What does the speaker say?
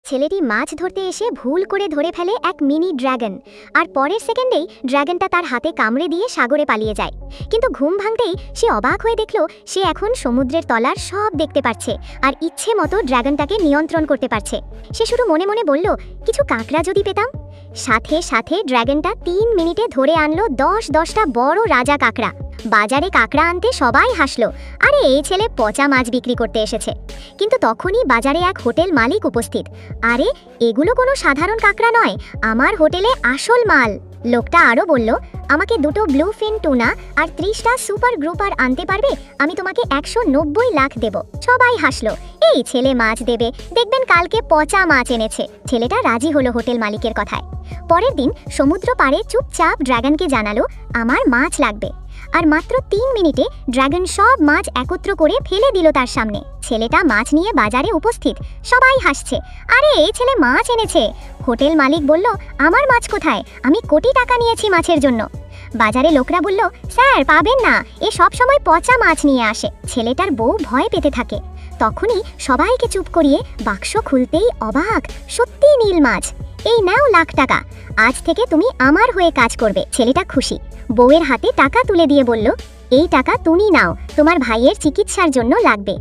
ছেলেটি মাছ ধরতে এসে ভুল করে ধরে ফেলে এক মিনি ড্রাগন, আর পরের সেকেন্ডেই ড্রাগনটা তার হাতে কামড়ে দিয়ে সাগরে পালিয়ে যায়। কিন্তু ঘুম ভাঙতেই সে অবাক হয়ে দেখল সে এখন সমুদ্রের তলার সব দেখতে পাচ্ছে আর ইচ্ছে মতো ড্রাগনটাকে নিয়ন্ত্রণ করতে পারছে। সে শুধু মনে মনে বলল, কিছু কাঁকড়া যদি পেতাম। সাথে সাথে ড্রাগনটা 3 মিনিটে ধরে আনলো 10টা বড় রাজা কাঁকড়া। বাজারে কাঁকড়া আনতে সবাই হাসলো, আরে এই ছেলে পচা মাছ বিক্রি করতে এসেছে। কিন্তু তখনই বাজারে এক হোটেল মালিক উপস্থিত। আরে এগুলো কোনো সাধারণ কাঁকড়া নয়, আমার হোটেলে আসল মাল। লোকটা আরও বলল, আমাকে 2টো ব্লু ফিন টুনা আর 30টা সুপার গ্রুপার আনতে পারবে, আমি তোমাকে 190 লাখ দেব। সবাই হাসলো, এই ছেলে মাছ দেবে, দেখবেন কালকে পচা মাছ এনেছে। ছেলেটা রাজি হলো হোটেল মালিকের কথায়। পরের দিন সমুদ্র পাড়ে চুপচাপ ড্রাগনকে জানালো, আমার মাছ লাগবে। আর মাত্র 3 মিনিটে ড্রাগন সব মাছ একত্র করে ফেলে দিল তার সামনে। ছেলেটা মাছ নিয়ে বাজারে উপস্থিত, সবাই হাসছে, আরে এই ছেলে মাছ এনেছে। হোটেল মালিক বলল, আমার মাছ কোথায়, আমি কোটি টাকা নিয়েছি মাছের জন্য। বাজারে লোকরা বলল, স্যার পাবেন না, এ সব সময় পচা মাছ নিয়ে আসে। ছেলেটার বউ ভয় পেতে থাকে। তখনই সবাইকে চুপ করিয়ে বাক্স খুলতেই অবাক, সত্যি নীল মাছ। এই নাও লাখ টাকা, আজ থেকে তুমি আমার হয়ে কাজ করবে। ছেলেটা খুশি, বউয়ের হাতে টাকা তুলে দিয়ে বলল, এই টাকা তুমি নাও, তোমার ভাইয়ের চিকিৎসার জন্য লাগবে।